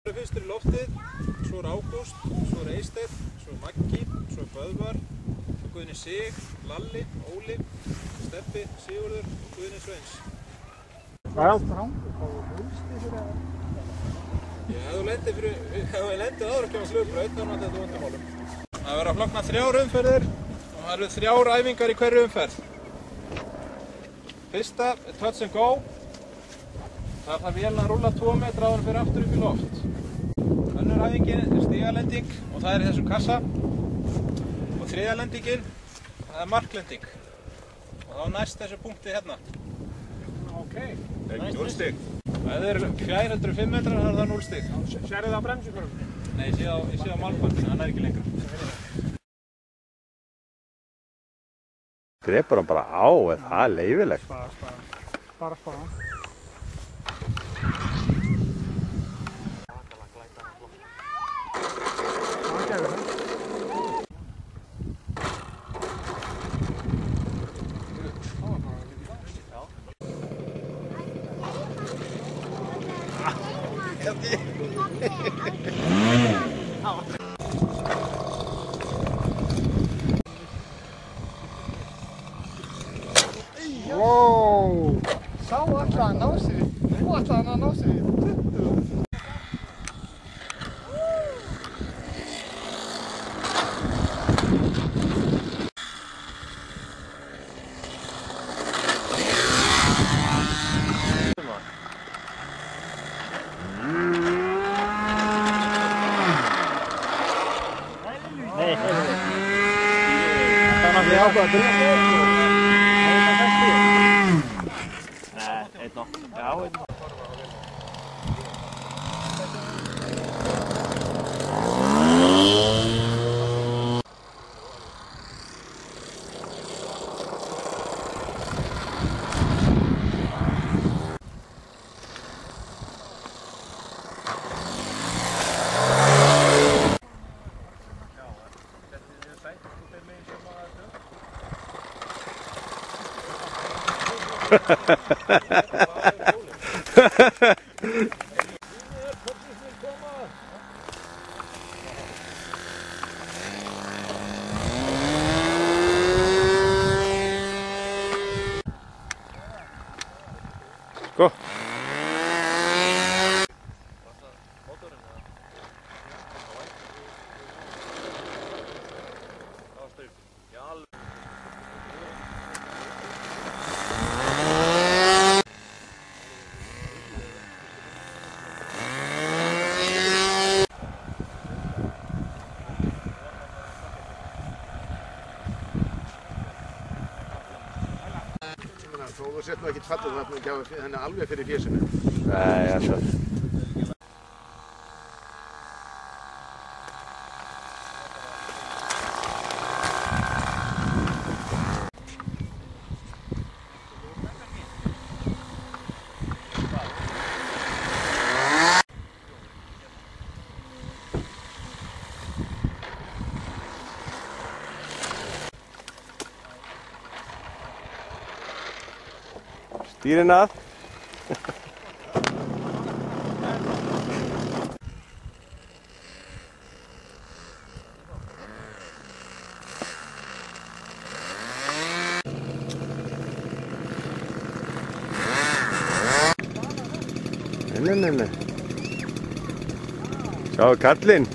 Það er fyrstur í loftið, svo er Ágúst, svo er Eysteinn, svo er Maggi, svo er Böðvar, svo Guðni Sig, Lalli, Óli, Steppi, Sigurður og Guðni Sveins. Ef þú lendir aðra kemur flugbraut, þá er þetta vandamálum. Það verður að flokna 3 umferðir og það eru 3 æfingar í hverju umferð. Fyrsta er touch and go. Það þarf vélina að rúlla 2 metra áður en fer aftur upp í loft. Önnur æfingin er stigalending og það er í þessum kassa. Og þriðja lendingin, það er marklending. Og þá næst þessu punkti hérna. Ok. Það er 0 stig. Ef það eru 405 metrar, þá er það 0 stig. Sérðu það á bremsukörfunni? Nei, ég sé á málkvöldinu, hann er ekki lengra. Grepur hann bara á, er það leyfilegt? Bara spara. Wow! Sá ætlaði að ná sér í, nú ætlaði hann að ná sér í 20. Það er ákveð að byrja. Nei, einn og. Já, einn og. Sko. Þú sett nú ekkert fallið þarna og gjáði henni alveg fyrir fésinu. Nei, já, svo. Stýrin að. Nei. Sjáu kallinn.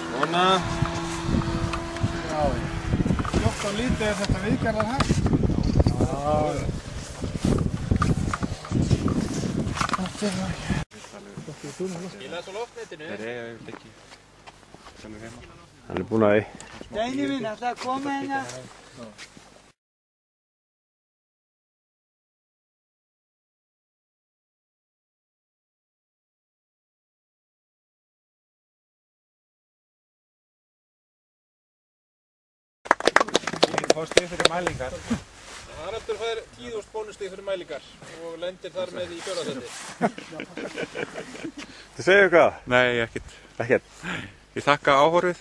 Svona. 14 lítið er þetta viðgerðar hægt. Skila þessu loftnetinu. Hann er búinn að því. Steini minn, ætlaði að koma hérna. Fá stig fyrir mælingar. Haraldur fær 10.000 bónustig fyrir mælingar og lendir þar með í 4. sæti. Þið segðu eitthvað? Nei, ekkert. Ekkert? Ég þakka áhorfið.